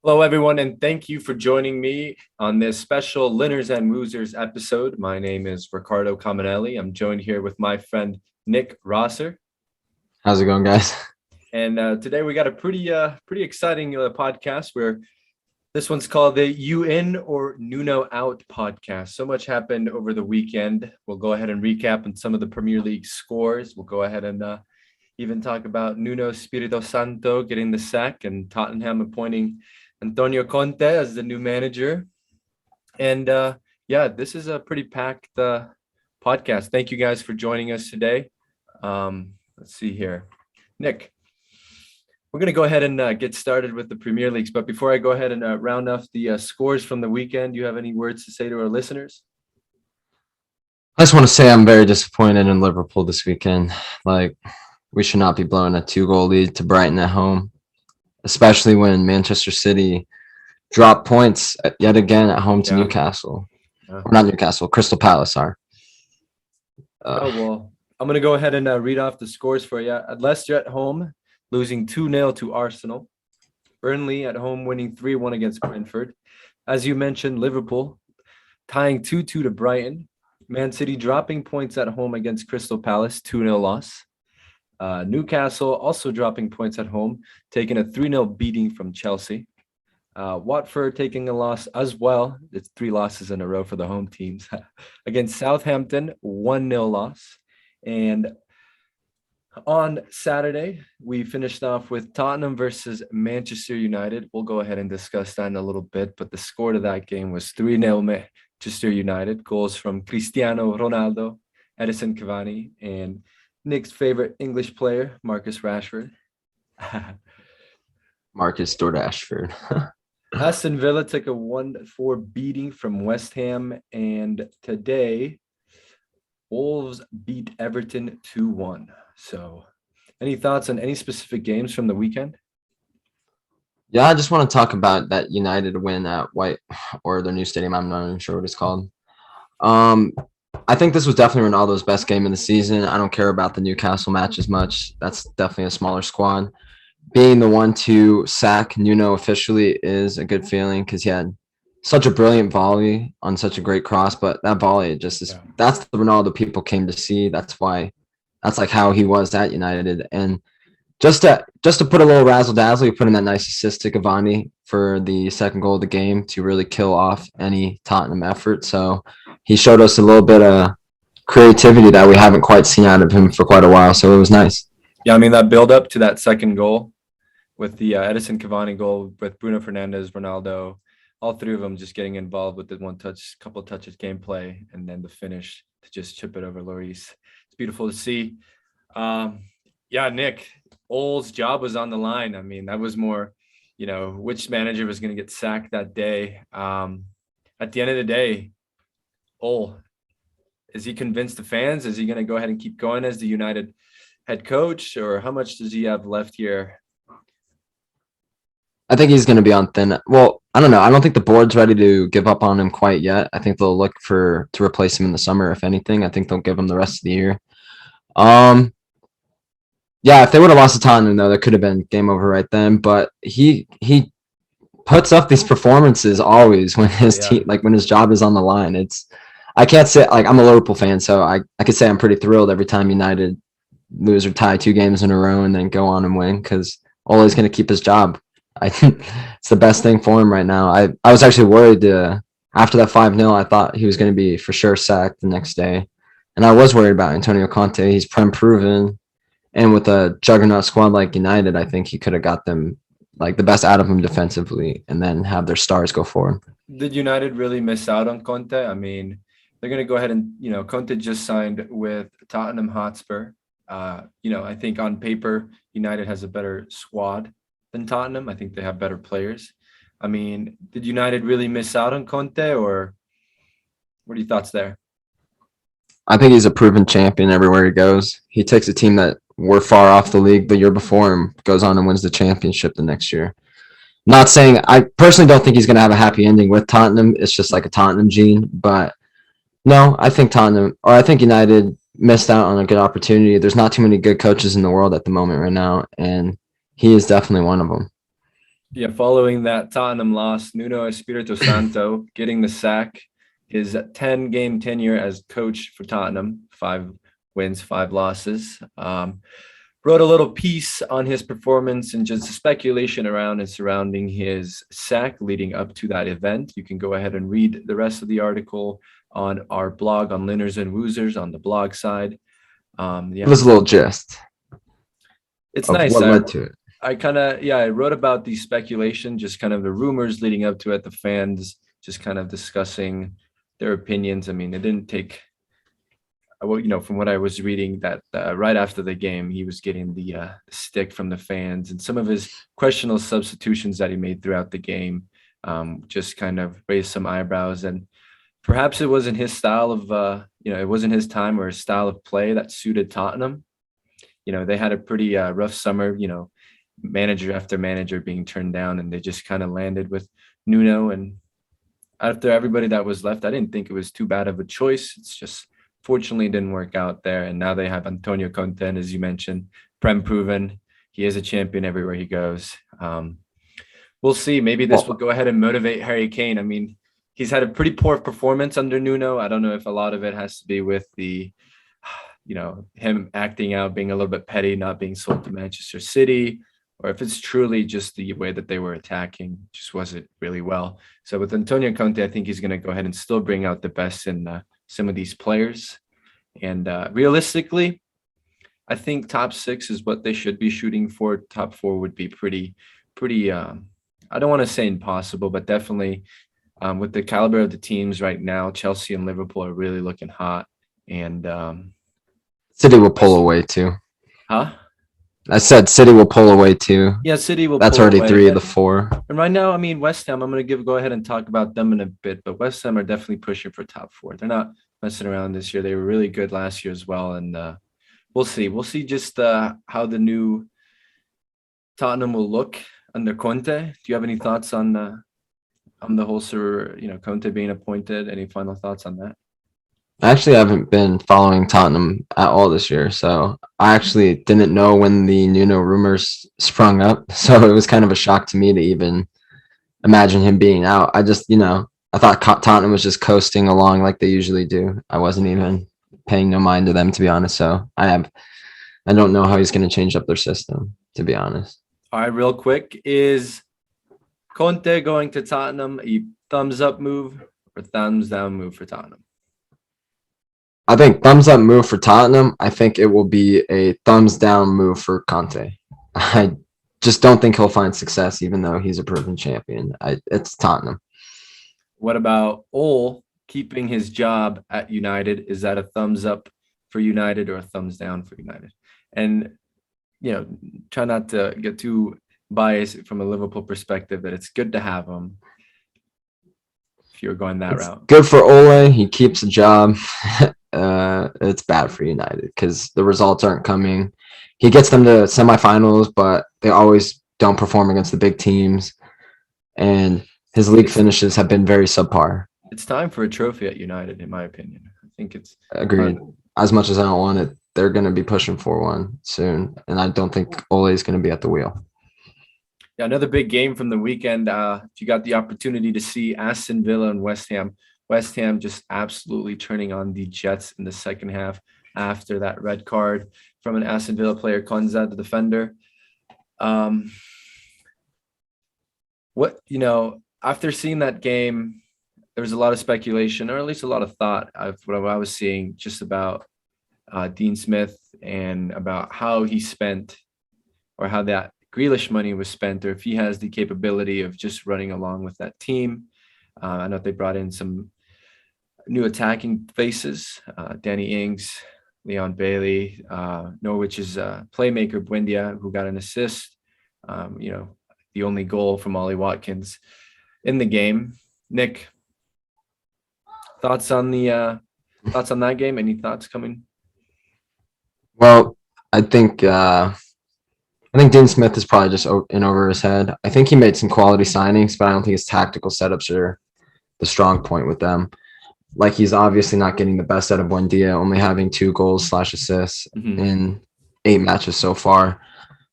Hello, everyone, and thank you for joining me on this special Linners and Woozers episode. My name is Ricardo Caminelli. I'm joined here with my friend Nick Rosser. How's it going, guys? And today we got a pretty exciting podcast where this one's called the You In or Nuno Out podcast. So much happened over the weekend. We'll go ahead and recap on some of the Premier League scores. We'll go ahead and even talk about Nuno Espirito Santo getting the sack and Tottenham appointing Antonio Conte as the new manager. And this is a pretty packed podcast. Thank you guys for joining us today. Let's see here. Nick, we're going to go ahead and get started with the Premier Leagues. But before I go ahead and round off the scores from the weekend, do you have any words to say to our listeners? I just want to say I'm very disappointed in Liverpool this weekend. We should not be blowing a 2-goal lead to Brighton at home, especially when Manchester City dropped points yet again at home to Newcastle. Or not Newcastle, Crystal Palace, sorry. Well, I'm going to go ahead and read off the scores for you. Leicester at home, losing 2-0 to Arsenal. Burnley at home, winning 3-1 against Brentford. As you mentioned, Liverpool tying 2-2 to Brighton. Man City dropping points at home against Crystal Palace, 2-0 loss. Newcastle also dropping points at home, taking a 3-0 beating from Chelsea. Watford taking a loss as well. It's 3 losses in a row for the home teams. Against Southampton, 1-0 loss. And on Saturday, we finished off with Tottenham versus Manchester United. We'll go ahead and discuss that in a little bit, but the score to that game was 3-0 Manchester United. Goals from Cristiano Ronaldo, Edison Cavani, and Nick's favorite English player, Marcus Rashford. Marcus Rashford. Aston Villa took a 1-4 beating from West Ham. And today, Wolves beat Everton 2-1. So any thoughts on any specific games from the weekend? Yeah, I just want to talk about that United win at White, or their new stadium. I'm not even sure what it's called. I think this was definitely Ronaldo's best game of the season. I don't care about the Newcastle match as much. That's definitely a smaller squad. Being the one to sack Nuno officially is a good feeling because he had such a brilliant volley on such a great cross. But that volley just is that's the Ronaldo people came to see. That's like how he was at United. And just to put a little razzle dazzle, he put in that nice assist to Cavani for the second goal of the game to really kill off any Tottenham effort. So he showed us a little bit of creativity that we haven't quite seen out of him for quite a while. So it was nice. Yeah, I mean, that build up to that second goal with the Edison Cavani goal with Bruno Fernandes, Ronaldo, all three of them just getting involved with the couple touches gameplay, and then the finish to just chip it over Lloris. It's beautiful to see. Nick, Ole's job was on the line. I mean, that was more, which manager was going to get sacked that day. At the end of the day, Ole, is he convinced the fans? Is he going to go ahead and keep going as the United head coach, or how much does he have left here? I think he's going to be on thin. Well, I don't know. I don't think the board's ready to give up on him quite yet. I think they'll look to replace him in the summer, if anything. I think they'll give him the rest of the year. If they would have lost to Tottenham, though, that could have been game over right then. But he puts up these performances always when his team, when his job is on the line. I can't say, I'm a Liverpool fan, so I could say I'm pretty thrilled every time United lose or tie 2 games in a row and then go on and win, because Ole's going to keep his job. I think it's the best thing for him right now. I was actually worried after that 5-0. I thought he was going to be for sure sacked the next day. And I was worried about Antonio Conte. He's proven. And with a juggernaut squad like United, I think he could have got them the best out of them defensively and then have their stars go forward. Did United really miss out on Conte? I mean, they're going to go ahead and, Conte just signed with Tottenham Hotspur. I think on paper, United has a better squad than Tottenham. I think they have better players. I mean, did United really miss out on Conte, or what are your thoughts there? I think he's a proven champion everywhere he goes. He takes a team that were far off the league the year before and goes on and wins the championship the next year. Not saying I personally don't think he's going to have a happy ending with Tottenham. It's just like a Tottenham gene. But no, I think United missed out on a good opportunity. There's not too many good coaches in the world at the moment right now, and he is definitely one of them. Yeah, following that Tottenham loss, Nuno Espirito Santo getting the sack. His 10-game tenure as coach for Tottenham, 5 wins, 5 losses. Wrote a little piece on his performance and just speculation around and surrounding his sack leading up to that event. You can go ahead and read the rest of the article on our blog on Linners and Woozers on the blog side. It was a little gist It's of nice. what led to it. I wrote about the speculation, just kind of the rumors leading up to it, the fans just kind of discussing their opinions. I mean, it didn't take, well, from what I was reading, that right after the game, he was getting the stick from the fans, and some of his questionable substitutions that he made throughout the game just kind of raised some eyebrows. And perhaps it wasn't his style of, it wasn't his time or his style of play that suited Tottenham. They had a pretty rough summer, manager after manager being turned down, and they just kind of landed with Nuno. And after everybody that was left, I didn't think it was too bad of a choice. It's just fortunately it didn't work out there. And now they have Antonio Conte, and as you mentioned, Prem proven. He is a champion everywhere he goes. We'll see. Maybe this will go ahead and motivate Harry Kane. I mean, he's had a pretty poor performance under Nuno. I don't know if a lot of it has to be with the him acting out, being a little bit petty, not being sold to Manchester City, or if it's truly just the way that they were attacking just wasn't really well. So with Antonio Conte, I think he's going to go ahead and still bring out the best in some of these players. And realistically, I think top 6 is what they should be shooting for. Top 4 would be pretty, I don't want to say impossible, but definitely with the caliber of the teams right now, Chelsea and Liverpool are really looking hot. And City will pull away too. Huh? I said City will pull away too. Yeah, City will. That's pull already away. 3 of the 4. And right now, I mean, West Ham. I'm going to go ahead and talk about them in a bit, but West Ham are definitely pushing for top 4. They're not messing around this year. They were really good last year as well, and we'll see. We'll see just how the new Tottenham will look under Conte. Do you have any thoughts on the whole Conte being appointed? Any final thoughts on that? I actually haven't been following Tottenham at all this year, so I actually didn't know when the Nuno rumors sprung up. So it was kind of a shock to me to even imagine him being out. I just, I thought Tottenham was just coasting along like they usually do. I wasn't even paying no mind to them, to be honest. So I don't know how he's going to change up their system, to be honest. All right, real quick, is Conte going to Tottenham a thumbs up move or thumbs down move for Tottenham? I think thumbs up move for Tottenham. I think it will be a thumbs down move for Conte. I just don't think he'll find success, even though he's a proven champion. It's Tottenham. What about Ole keeping his job at United? Is that a thumbs up for United or a thumbs down for United? And, try not to get too biased from a Liverpool perspective that it's good to have him if you're going that route. Good for Ole. He keeps a job. It's bad for United because the results aren't coming. He gets them to semifinals, but they always don't perform against the big teams. And his league finishes have been very subpar. It's time for a trophy at United, in my opinion. I think it's agreed. As much as I don't want it, they're going to be pushing for one soon, and I don't think Ole is going to be at the wheel. Yeah, another big game from the weekend. If you got the opportunity to see Aston Villa and West Ham just absolutely turning on the Jets in the second half after that red card from an Aston Villa player, Konza, the defender. After seeing that game, there was a lot of speculation, or at least a lot of thought of what I was seeing just about Dean Smith and about how he spent, or how that Grealish money was spent, or if he has the capability of just running along with that team. I know they brought in some new attacking faces, Danny Ings, Leon Bailey, Norwich's playmaker, Buendia, who got an assist, the only goal from Ollie Watkins in the game. Nick, thoughts on that game? Any thoughts coming? Well, I think Dean Smith is probably just in over his head. I think he made some quality signings, but I don't think his tactical setups are the strong point with them. Like, he's obviously not getting the best out of Buendia, only having 2 goals/assists in 8 matches so far.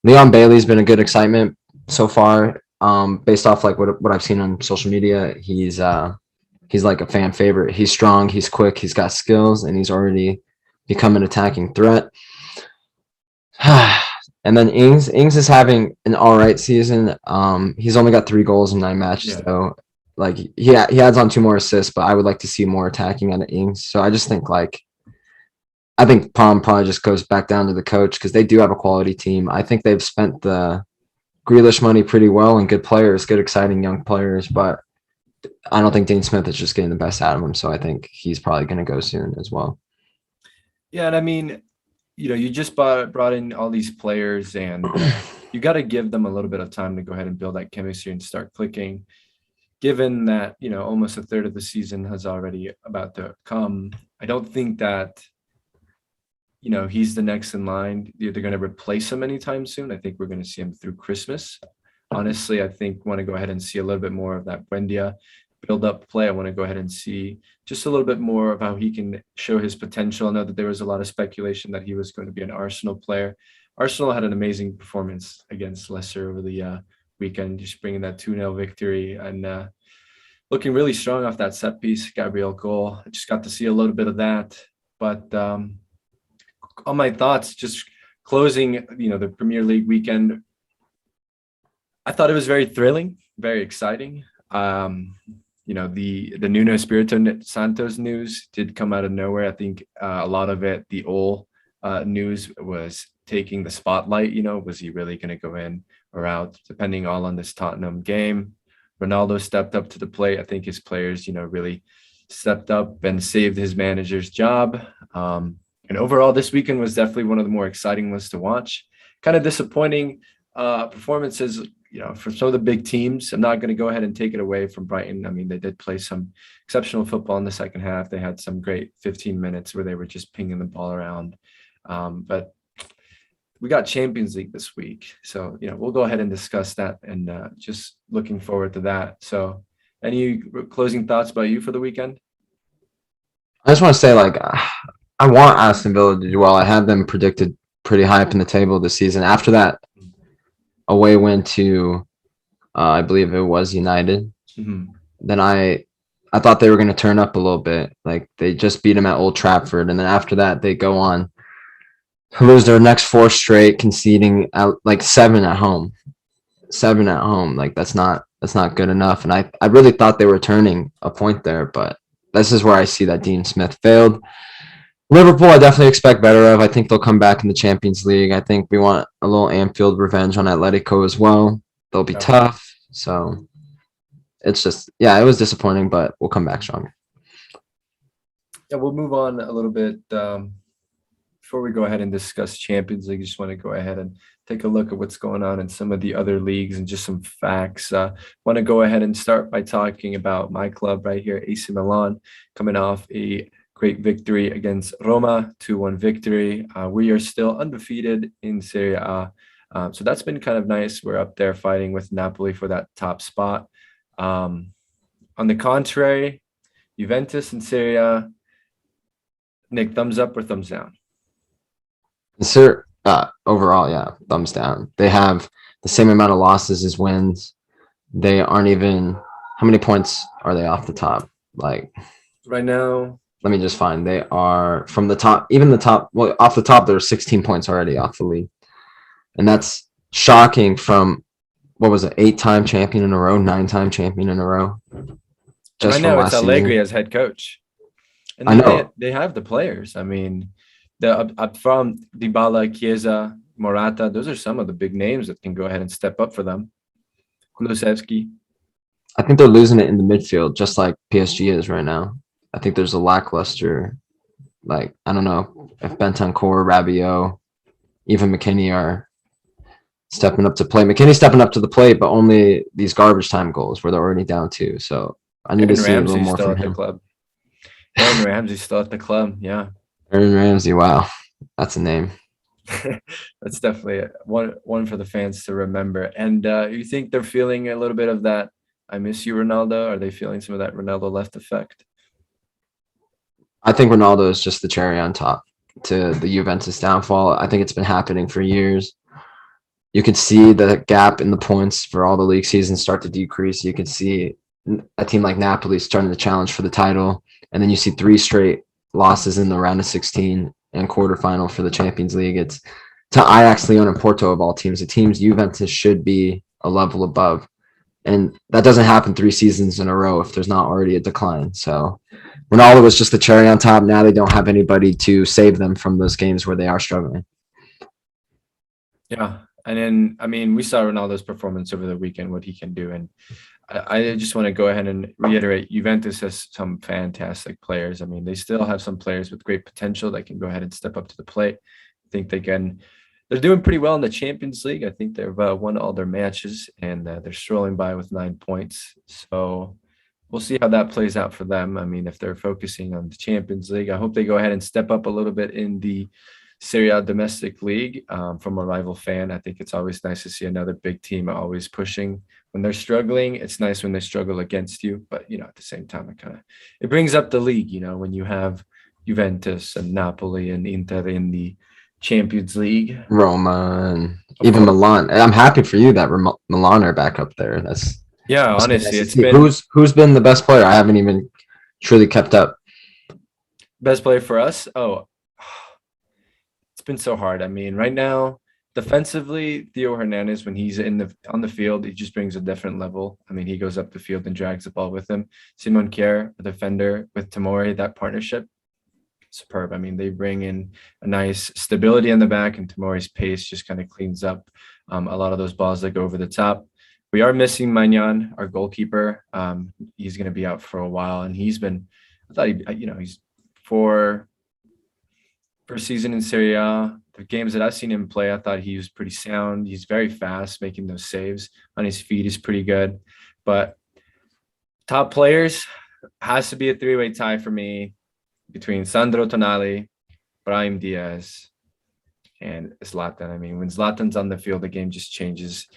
Leon Bailey's been a good excitement so far. based off like what I've seen on social media, he's like a fan favorite. He's strong, he's quick, he's got skills, and he's already become an attacking threat. And then Ings is having an all right season. He's only got 3 goals in 9 matches, Yeah. though. Like he adds on 2 more assists, but I would like to see more attacking out of Ings. So I just think I think Palm probably just goes back down to the coach because they do have a quality team. I think they've spent the Grealish money pretty well and good players, good exciting young players, but I don't think Dean Smith is just getting the best out of him. So I think he's probably going to go soon as well. Yeah, and I mean, you just brought in all these players, and you got to give them a little bit of time to go ahead and build that chemistry and start clicking. Given that almost a third of the season has already about to come, I don't think that he's the next in line. They're going to replace him anytime soon. I think we're going to see him through Christmas. Honestly, I think want to go ahead and see a little bit more of that Buendia build up play. I want to go ahead and see just a little bit more of how he can show his potential. I know that there was a lot of speculation that he was going to be an Arsenal player. Arsenal had an amazing performance against Leicester over the weekend, just bringing that 2-0 victory and looking really strong off that set piece, Gabriel goal. I just got to see a little bit of that. But on my thoughts, just closing, the Premier League weekend, I thought it was very thrilling, very exciting. The Nuno Espirito Santos news did come out of nowhere. I think a lot of it, the all news was taking the spotlight. Was he really going to go in or out, depending all on this Tottenham game? Ronaldo stepped up to the plate. I think his players, really stepped up and saved his manager's job. And overall, this weekend was definitely one of the more exciting ones to watch. Kind of disappointing performances, for some of the big teams. I'm not going to go ahead and take it away from Brighton. I mean, they did play some exceptional football in the second half. They had some great 15 minutes where they were just pinging the ball around. But we got Champions League this week. So, we'll go ahead and discuss that and just looking forward to that. So any closing thoughts about you for the weekend? I just want to say, I want Aston Villa to do well. I had them predicted pretty high up in the table this season. After that away win to, I believe it was United, then I thought they were going to turn up a little bit. Like they just beat them at Old Trafford, and then after that they go on to lose their next 4 straight, conceding like 7 at home. 7 at home, like that's not good enough. And I really thought they were turning a point there, but this is where I see that Dean Smith failed. Liverpool, I definitely expect better of. I think they'll come back in the Champions League. I think we want a little Anfield revenge on Atletico as well. They'll be tough. So it's just, it was disappointing, but we'll come back stronger. Yeah, we'll move on a little bit. Before we go ahead and discuss Champions League, I just want to go ahead and take a look at what's going on in some of the other leagues and just some facts. Want to go ahead and start by talking about my club right here, AC Milan, coming off a great victory against Roma, 2-1 victory. We are still undefeated in Serie A. So that's been kind of nice. We're up there fighting with Napoli for that top spot. On the contrary, Juventus and Serie A, Nick, thumbs up or thumbs down? Sir, overall, thumbs down. They have the same amount of losses as wins. They aren't even, how many points are they off the top? Like right now, let me just find. They are from the top, even the top. Well, off the top, there's 16 points already off the league, and that's shocking. From what was it, 8-time champion in a row, 9-time champion in a row. Just right now, it's Allegri as head coach, and I know they have the players. I mean, the up from Dybala, Chiesa, Morata. Those are some of the big names that can go ahead and step up for them. Kulusevski. I think they're losing it in the midfield, just like PSG is right now. I think there's a lackluster, I don't know if Bentancur, Rabiot, even McKinney are stepping up to play. McKinney's stepping up to the plate, but only these garbage time goals where they're already down 2. So I need to see a little more from him. Aaron Ramsey's still at the club. Yeah. Aaron Ramsey. Wow. That's a name. That's definitely one for the fans to remember. And you think they're feeling a little bit of that I miss you, Ronaldo? Are they feeling some of that Ronaldo left effect? I think Ronaldo is just the cherry on top to the Juventus downfall. I think it's been happening for years. you could see the gap in the points for all the league seasons start to decrease. You could see a team like Napoli starting to challenge for the title, and then you see 3 straight losses in the round of 16 and quarterfinal for the Champions League. It's to Ajax, Lyon, and Porto of all teams. The teams Juventus should be a level above, and that doesn't happen 3 seasons in a row if there's not already a decline. So Ronaldo was just the cherry on top. Now they don't have anybody to save them from those games where they are struggling. Yeah. And then, I mean, we saw Ronaldo's performance over the weekend, what he can do. And I just want to go ahead and reiterate, Juventus has some fantastic players. I mean, they still have some players with great potential that can go ahead and step up to the plate. I think they're doing pretty well in the Champions League. I think they've won all their matches, and they're strolling by with 9 points. So we'll see how that plays out for them. I mean, if they're focusing on the Champions League, I hope they go ahead and step up a little bit in the Serie A domestic league. From a rival fan, I think it's always nice to see another big team always pushing. When they're struggling, it's nice when they struggle against you, but at the same time, it brings up the league. When you have Juventus and Napoli and Inter in the Champions League, Roma and even Milan. And I'm happy for you that Milan are back up there. That's honestly, it's been who's been the best player. I haven't even truly kept up. Best player for us. Oh, it's been so hard. I mean, right now, defensively, Theo Hernandez, when he's on the field, he just brings a different level. I mean, he goes up the field and drags the ball with him. Simon Kjaer, a defender, with Tomori, that partnership, superb. I mean, they bring in a nice stability in the back, and Tomori's pace just kind of cleans up a lot of those balls that go over the top. We are missing Magnan, our goalkeeper. He's going to be out for a while, and he's for first season in Serie A. The games that I've seen him play, I thought he was pretty sound. He's very fast, making those saves on his feet. He's pretty good. But top players has to be a 3-way tie for me between Sandro Tonali, Brahim Diaz, and Zlatan. I mean, when Zlatan's on the field, the game just changes.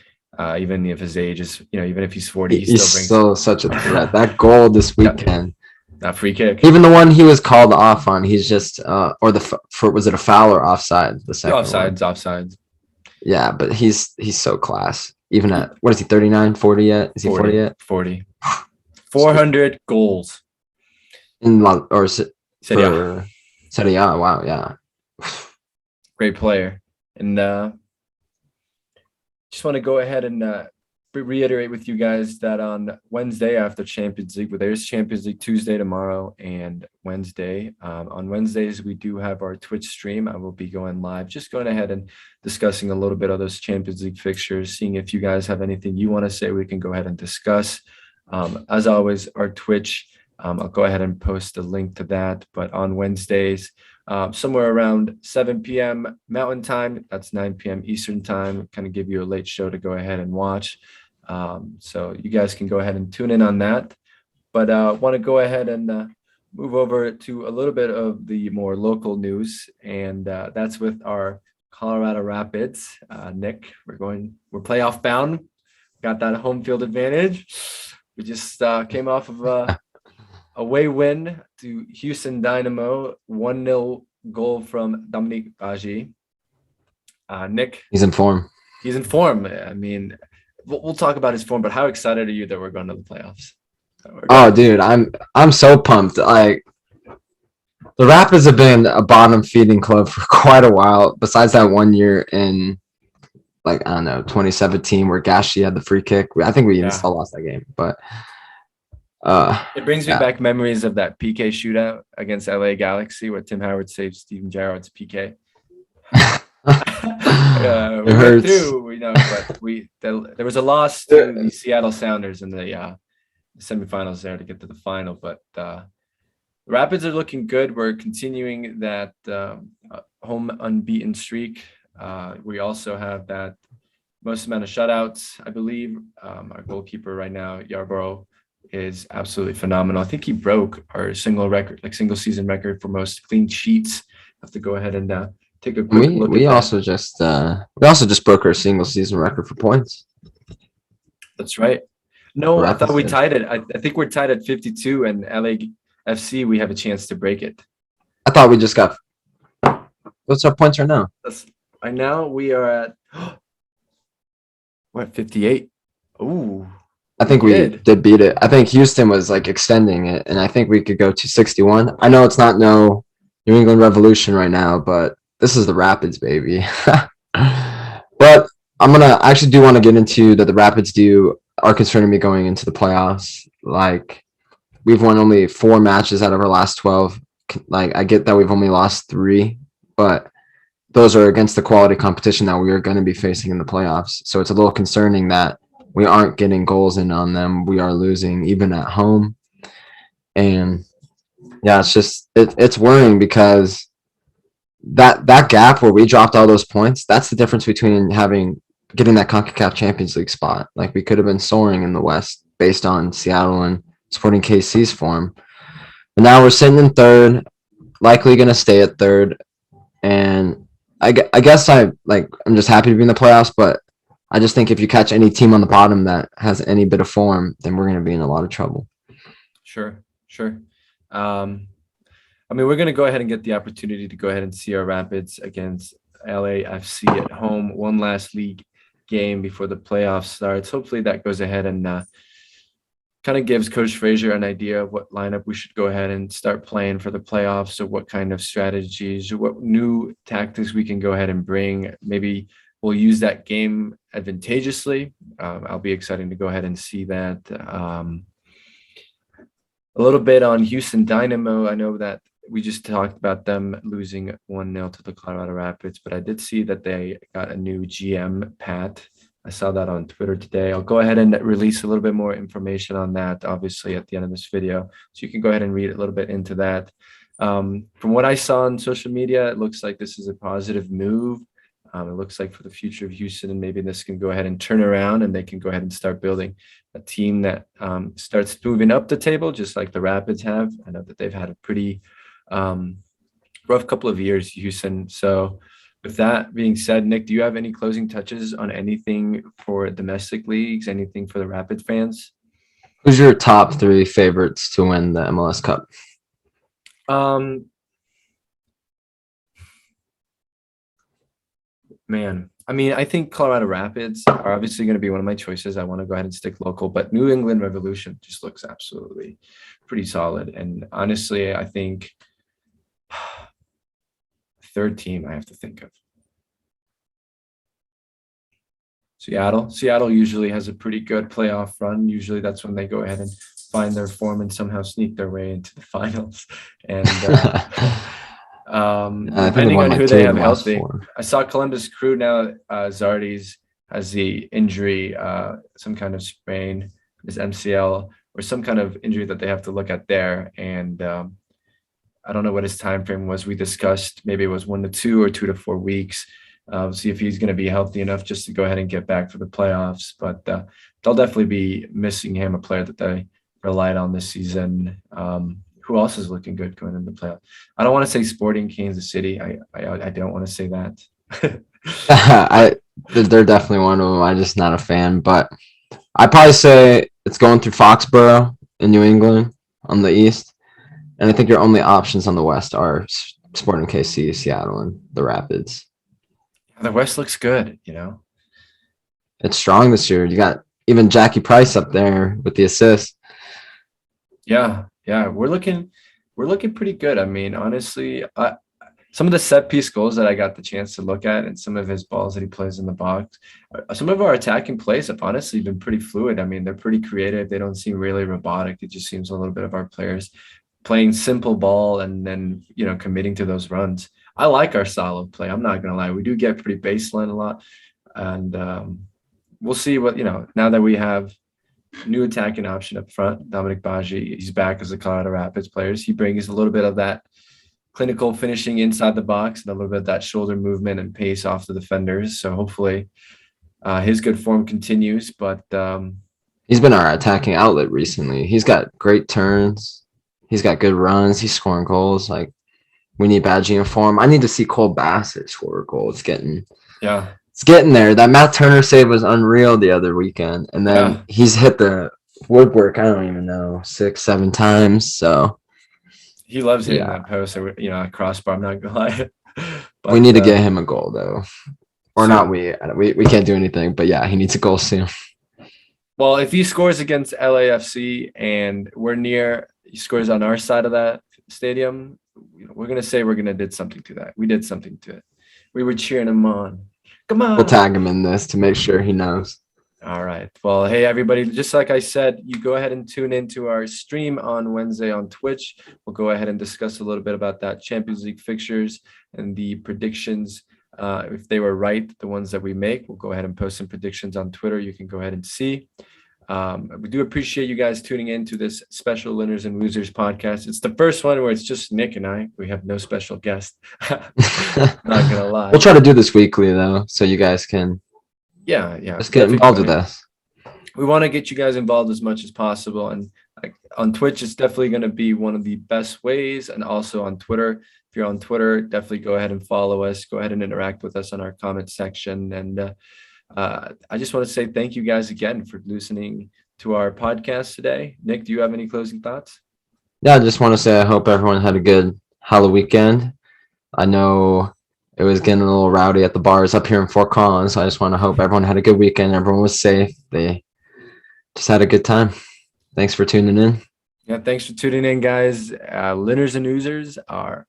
Even if his age is, even if he's 40, he's still such a threat. That goal this weekend. That free kick. Even the one he was called off on, he's just was it a foul or offside? The second offsides. Yeah, but he's so class. Even at what is he, 39, 40 yet? Is he 40 yet? 40. 400 goals. Serie A. Wow, yeah. Great player. And just want to go ahead and reiterate with you guys that on Wednesday after Champions League, there's Champions League Tuesday, tomorrow, and Wednesday. On Wednesdays, we do have our Twitch stream. I will be going live, just going ahead and discussing a little bit of those Champions League fixtures, seeing if you guys have anything you want to say, we can go ahead and discuss. As always, our Twitch, I'll go ahead and post a link to that. But on Wednesdays, somewhere around 7 p.m. Mountain Time, that's 9 p.m. Eastern Time, kind of give you a late show to go ahead and watch. So you guys can go ahead and tune in on that. But want to go ahead and move over to a little bit of the more local news, and that's with our Colorado Rapids. Nick, we're playoff bound. Got that home field advantage. We just came off of a away win to Houston Dynamo, 1-0 goal from Dominique Baji. Nick, he's in form. I mean, we'll talk about his form, but how excited are you that we're going to the playoffs? Oh, dude, I'm so pumped. Like, the Rapids have been a bottom feeding club for quite a while. Besides that 1 year in, 2017, where Gashi had the free kick. I think we even still lost that game, but it brings me back memories of that PK shootout against LA Galaxy where Tim Howard saved Steven Gerrard's PK. We went through, but there was a loss to the Seattle Sounders in the semifinals there to get to the final. But the Rapids are looking good. We're continuing that home unbeaten streak. We also have that most amount of shutouts, I believe. Our goalkeeper right now, Yarborough, is absolutely phenomenal. I think he broke our single season record for most clean sheets. Have to go ahead and take a quick look. We also just broke our single season record for points. That's right. No, I thought we tied it. I think we're tied at 52, and LAFC, we have a chance to break it. I thought we just got. What's our points right now? Right now we are at What, 58? Ooh, I we think we did. did beat it. I think Houston was like extending it, and I think we could go to 61. I know it's not no New England Revolution right now, but this is the Rapids, baby. But I'm gonna I actually do want to get into that the Rapids do are concerning me going into the playoffs. Like we've won only 4 matches out of our last 12. Like I get that we've only lost 3, but those are against the quality competition that we are going to be facing in the playoffs. So it's a little concerning that we aren't getting goals in on them. We are losing even at home. And yeah, it's worrying because that gap where we dropped all those points, that's the difference between getting that CONCACAF Champions League spot. Like we could have been soaring in the West based on Seattle and Sporting KC's form. But now we're sitting in third, likely going to stay at third. And I guess I'm just happy to be in the playoffs, but I just think if you catch any team on the bottom that has any bit of form, then we're going to be in a lot of trouble. Sure, sure. I mean, we're going to go ahead and get the opportunity to go ahead and see our Rapids against LAFC at home. One last league game before the playoffs starts. Hopefully that goes ahead and kind of gives Coach Frazier an idea of what lineup we should go ahead and start playing for the playoffs, or what kind of strategies, or what new tactics we can go ahead and bring. Maybe we'll use that game advantageously. I'll be excited to go ahead and see that. A little bit on Houston Dynamo. I know that we just talked about them losing 1-0 to the Colorado Rapids, but I did see that they got a new GM, Pat. I saw that on Twitter today. I'll go ahead and release a little bit more information on that, obviously, at the end of this video. So you can go ahead and read a little bit into that. From what I saw on social media, it looks like this is a positive move. It looks like for the future of Houston, and maybe this can go ahead and turn around and they can go ahead and start building a team that starts moving up the table, just like the Rapids have. I know that they've had a pretty rough couple of years, Houston. So with that being said, Nick, do you have any closing touches on anything for domestic leagues, anything for the Rapids fans? Who's your top 3 favorites to win the MLS Cup? Man, I mean, I think Colorado Rapids are obviously going to be one of my choices. I want to go ahead and stick local, but New England Revolution just looks absolutely pretty solid. And honestly, I think third team I have to think of. Seattle. Seattle usually has a pretty good playoff run. Usually that's when they go ahead and find their form and somehow sneak their way into the finals. And depending on who they have healthy. I saw Columbus Crew now. Zardes has the injury, some kind of sprain, his MCL, or some kind of injury that they have to look at there. And I don't know what his time frame was. We discussed maybe it was 1 to 2 or 2 to 4 weeks. See if he's going to be healthy enough just to go ahead and get back for the playoffs. But they'll definitely be missing him, a player that they relied on this season. Who else is looking good going into the playoffs? I don't want to say Sporting Kansas City. I don't want to say that. They're definitely one of them. I'm just not a fan, but I'd probably say it's going through Foxborough in New England on the East. And I think your only options on the West are Sporting KC, Seattle, and the Rapids. The West looks good, you know. It's strong this year. You got even Jackie Price up there with the assist. Yeah, we're looking pretty good. I mean, honestly, some of the set piece goals that I got the chance to look at, and some of his balls that he plays in the box, some of our attacking plays have honestly been pretty fluid. I mean, they're pretty creative. They don't seem really robotic. It just seems a little bit of our players playing simple ball and then, you know, committing to those runs. I like our style of play. I'm not going to lie. We do get pretty baseline a lot. And we'll see what, you know, now that we have new attacking option up front, Dominic Baji, he's back as a Colorado Rapids player. He brings a little bit of that clinical finishing inside the box and a little bit of that shoulder movement and pace off the defenders. So hopefully his good form continues. But he's been our attacking outlet recently. He's got great turns. He's got good runs. He's scoring goals. Like, we need Badgie in form. I need to see Cole Bassett score a goal. It's getting there. That Matt Turner save was unreal the other weekend. And then he's hit the woodwork, I don't even know, 6-7 times. So he loves hitting that post, or, you know, a crossbar. I'm not gonna lie. But we need to get him a goal though. Or So- not we can't do anything, but yeah, he needs a goal soon. Well, if he scores against LAFC and he scores on our side of that stadium, we're gonna say we're gonna did something to that. We did something to it. We were cheering him on. Come on. We'll tag him in this to make sure he knows. All right. Well, hey everybody, just like I said, you go ahead and tune into our stream on Wednesday on Twitch. We'll go ahead and discuss a little bit about that Champions League fixtures and the predictions. If they were right, the ones that we make, we'll go ahead and post some predictions on Twitter. You can go ahead and see. We do appreciate you guys tuning in to this special Winners and Losers podcast. It's the first one where it's just Nick and I. We have no special guest. Not gonna lie. We'll try to do this weekly though, so you guys can Yeah. just get involved with us. We want to get you guys involved as much as possible. And like on Twitch, it's definitely going to be one of the best ways. And also on Twitter, if you're on Twitter, definitely go ahead and follow us. Go ahead and interact with us on our comment section. And I just want to say thank you guys again for listening to our podcast today. Nick, do you have any closing thoughts? Yeah, I just want to say I hope everyone had a good Halloween weekend. I know it was getting a little rowdy at the bars up here in Fort Collins. So I just want to hope everyone had a good weekend. Everyone was safe. They just had a good time. Thanks for tuning in. Yeah, thanks for tuning in, guys. Winners and Losers are